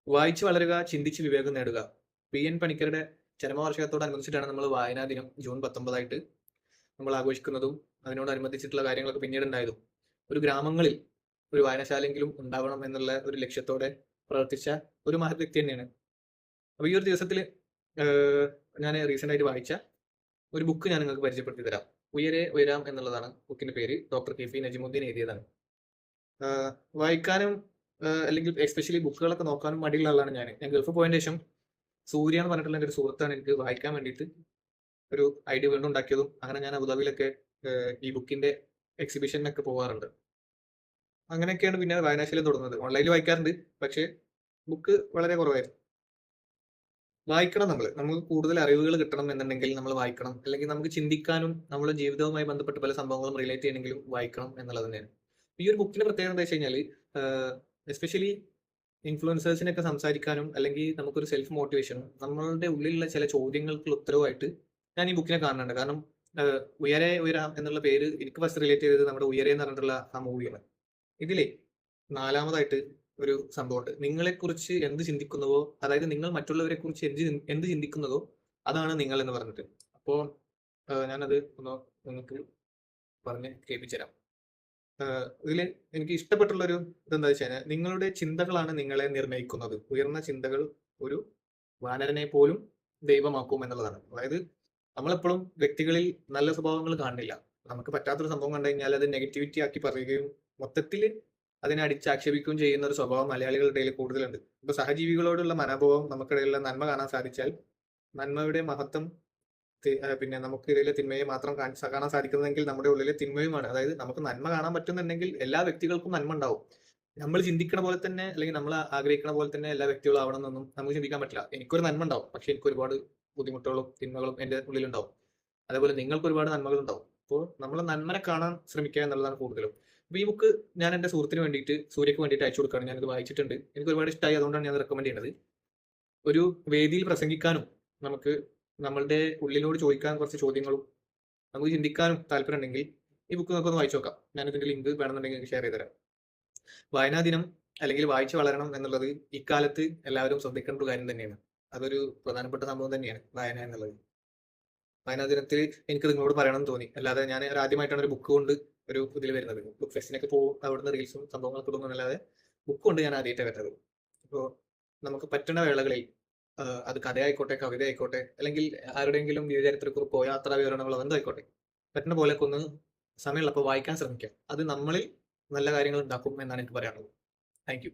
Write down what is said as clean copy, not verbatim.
വായിച്ചു വളരുക, ചിന്തിച്ച് വിവേകം നേടുക. പി.എൻ. പണിക്കരുടെ ചരമവാർഷികത്തോടനുബന്ധിച്ചിട്ടാണ് നമ്മൾ വായനാ ദിനം ജൂൺ 19 നമ്മൾ ആഘോഷിക്കുന്നതും അതിനോടനുബന്ധിച്ചിട്ടുള്ള കാര്യങ്ങളൊക്കെ പിന്നീട് ഉണ്ടായതും. ഒരു ഗ്രാമങ്ങളിൽ ഒരു വായനശാലയെങ്കിലും ഉണ്ടാവണം എന്നുള്ള ഒരു ലക്ഷ്യത്തോടെ പ്രവർത്തിച്ച ഒരു മഹത് വ്യക്തി തന്നെയാണ്. അപ്പൊ ഈ ഒരു ദിവസത്തിൽ ഞാൻ റീസെന്റ് ആയിട്ട് വായിച്ച ഒരു ബുക്ക് ഞാൻ നിങ്ങൾക്ക് പരിചയപ്പെടുത്തി തരാം. ഉയരെ ഉയരാം എന്നുള്ളതാണ് ബുക്കിന്റെ പേര്. Doctor K P. നജിമുദ്ദീൻ എഴുതിയതാണ്. വായിക്കാനും അല്ലെങ്കിൽ എസ്പെഷ്യലി ബുക്കുകളൊക്കെ നോക്കാനും മടിയുള്ള ആളാണ് ഞാൻ. ഗൾഫ് പോയതിന് ശേഷം സൂര്യ എന്ന് പറഞ്ഞിട്ടുള്ള എൻ്റെ ഒരു സുഹൃത്താണ് എനിക്ക് വായിക്കാൻ വേണ്ടിയിട്ട് ഒരു ഐഡിയ വീണ്ടും ഉണ്ടാക്കിയതും. അങ്ങനെ ഞാൻ അബുദാബിയിലൊക്കെ ഈ ബുക്കിന്റെ എക്സിബിഷനൊക്കെ പോകാറുണ്ട്. അങ്ങനെയൊക്കെയാണ് പിന്നെ വായനാശീലം തുടങ്ങുന്നത്. ഓൺലൈനിൽ വായിക്കാറുണ്ട്, പക്ഷേ ബുക്ക് വളരെ കുറവായിരുന്നു. വായിക്കണം നമുക്ക് കൂടുതൽ അറിവുകൾ കിട്ടണം എന്നുണ്ടെങ്കിൽ നമ്മൾ വായിക്കണം. അല്ലെങ്കിൽ നമുക്ക് ചിന്തിക്കാനും നമ്മുടെ ജീവിതവുമായി ബന്ധപ്പെട്ട് പല സംഭവങ്ങളും റിലേറ്റ് ചെയ്യണമെങ്കിലും വായിക്കണം എന്നുള്ളത് തന്നെയാണ്. ഈ ഒരു ബുക്കിന്റെ പ്രത്യേകത എന്താ വെച്ച് കഴിഞ്ഞാൽ എസ്പെഷ്യലി ഇൻഫ്ലുവൻസേഴ്സിനൊക്കെ സംസാരിക്കാനും അല്ലെങ്കിൽ നമുക്കൊരു സെൽഫ് മോട്ടിവേഷനും നമ്മളുടെ ഉള്ളിലുള്ള ചില ചോദ്യങ്ങൾക്കുള്ള ഉത്തരവായിട്ട് ഞാൻ ഈ ബുക്കിനെ കാണുന്നുണ്ട്. കാരണം ഉയരെ ഉയരാം എന്നുള്ള പേര് എനിക്ക് ഫസ്റ്റ് റിലേറ്റ് ചെയ്തത് നമ്മുടെ ഉയരെ എന്ന് പറഞ്ഞിട്ടുള്ള ആ മൂവിയാണ്. ഇതിലെ 4-മതായിട്ട് ഒരു സംഭവമുണ്ട്. നിങ്ങളെക്കുറിച്ച് എന്ത് ചിന്തിക്കുന്നുവോ, അതായത് നിങ്ങൾ മറ്റുള്ളവരെ കുറിച്ച് എന്ത് ചിന്തിക്കുന്നതോ അതാണ് നിങ്ങൾ എന്ന് പറഞ്ഞിട്ട്. അപ്പോൾ ഞാനത് ഒന്ന് നിങ്ങൾക്ക് പറഞ്ഞ് കേൾപ്പിച്ചു തരാം. ഇതിൽ എനിക്ക് ഇഷ്ടപ്പെട്ടുള്ള ഒരു ഇതെന്താ വെച്ച് കഴിഞ്ഞാൽ, നിങ്ങളുടെ ചിന്തകളാണ് നിങ്ങളെ നിർണ്ണയിക്കുന്നത്. ഉയർന്ന ചിന്തകൾ ഒരു വാനരനെ പോലും ദൈവമാക്കും എന്നുള്ളതാണ്. അതായത് നമ്മളെപ്പോഴും വ്യക്തികളിൽ നല്ല സ്വഭാവങ്ങൾ കാണുന്നില്ല. നമുക്ക് പറ്റാത്തൊരു സംഭവം കണ്ടു കഴിഞ്ഞാൽ അത് നെഗറ്റിവിറ്റി ആക്കി പറയുകയും മൊത്തത്തിൽ അതിനെ അടിച്ചാക്ഷേപിക്കുകയും ചെയ്യുന്ന ഒരു സ്വഭാവം മലയാളികളുടെ ഇടയിൽ കൂടുതലുണ്ട്. ഇപ്പൊ സഹജീവികളോടുള്ള മനോഭാവം നമുക്കിടയിലുള്ള നന്മ കാണാൻ സാധിച്ചാൽ നന്മയുടെ മഹത്വം പിന്നെ നമുക്കിടയിലെ തിന്മയെ മാത്രം കാണാൻ സാധിക്കുന്നതെങ്കിൽ നമ്മുടെ ഉള്ളിലെ തിന്മയുമാണ്. അതായത് നമുക്ക് നന്മ കാണാൻ പറ്റുന്നുണ്ടെങ്കിൽ എല്ലാ വ്യക്തികൾക്കും നന്മ ഉണ്ടാവും. നമ്മൾ ചിന്തിക്കണ പോലെ തന്നെ അല്ലെങ്കിൽ നമ്മൾ ആഗ്രഹിക്കണ പോലെ തന്നെ എല്ലാ വ്യക്തികളും ആവണമെന്നൊന്നും നമുക്ക് ചിന്തിക്കാൻ പറ്റില്ല. എനിക്കൊരു നന്മ ഉണ്ടാവും, പക്ഷെ എനിക്ക് ഒരുപാട് ബുദ്ധിമുട്ടുകളും തിന്മകളും എൻ്റെ ഉള്ളിലുണ്ടാവും. അതേപോലെ നിങ്ങൾക്ക് ഒരുപാട് നന്മകൾ ഉണ്ടാവും. അപ്പോൾ നമ്മൾ നന്മനെ കാണാൻ ശ്രമിക്കുക എന്നുള്ളതാണ് കൂടുതലും. അപ്പൊ ഈ ബുക്ക് ഞാൻ എൻ്റെ സുഹൃത്തിന് വേണ്ടിയിട്ട്, സൂര്യക്ക് വേണ്ടിയിട്ട് അയച്ചു കൊടുക്കുകയാണ്. ഞാനിത് വായിച്ചിട്ടുണ്ട്, എനിക്ക് ഒരുപാട് ഇഷ്ടമായി. അതുകൊണ്ടാണ് ഞാൻ റെക്കമെൻഡ് ചെയ്യുന്നത്. ഒരു വേദിയിൽ പ്രസംഗിക്കാനും നമുക്ക് നമ്മളുടെ ഉള്ളിനോട് ചോദിക്കാൻ കുറച്ച് ചോദ്യങ്ങളും നമുക്ക് ചിന്തിക്കാനും താല്പര്യം ഉണ്ടെങ്കിൽ ഈ ബുക്ക് നമുക്കൊന്ന് വായിച്ചു നോക്കാം. ഞാനിതിന്റെ ലിങ്ക് വേണമെന്നുണ്ടെങ്കിൽ ഷെയർ ചെയ്ത് തരാം. വായനാ ദിനം അല്ലെങ്കിൽ വായിച്ചു വളരണം എന്നുള്ളത് ഇക്കാലത്ത് എല്ലാവരും ശ്രദ്ധിക്കേണ്ട ഒരു കാര്യം തന്നെയാണ്. അതൊരു പ്രധാനപ്പെട്ട സംഭവം തന്നെയാണ് വായന എന്നുള്ളത്. വായനാ ദിനത്തിൽ എനിക്ക് നിങ്ങളോട് പറയണം എന്ന് തോന്നി. അല്ലാതെ ഞാൻ ആദ്യമായിട്ടാണ് ഒരു ബുക്ക് കൊണ്ട് ഒരു ഇതിൽ വരുന്നത്. ബുക്ക് ഫെസ്റ്റിനൊക്കെ പോകും, അവിടുന്ന് റീൽസും സംഭവങ്ങളൊക്കെ ഇടുന്നല്ലാതെ ബുക്ക് കൊണ്ട് ഞാൻ ആദ്യമായിട്ടാണ് വരുന്നത്. അപ്പോൾ നമുക്ക് പറ്റുന്ന വേളകളിൽ അത് കഥയായിക്കോട്ടെ, കവിത ആയിക്കോട്ടെ, അല്ലെങ്കിൽ ആരുടെയെങ്കിലും ജീവചരിത്രക്കുറിപ്പോ യാത്രാ വിവരണങ്ങളോ എന്തായിക്കോട്ടെ, പറ്റുന്ന പോലെയൊക്കെ ഒന്ന് സമയമുള്ളപ്പോൾ വായിക്കാൻ ശ്രമിക്കാം. അത് നമ്മളിൽ നല്ല കാര്യങ്ങൾ ഉണ്ടാക്കും എന്നാണ് എനിക്ക് പറയാനുള്ളത്. Thank you.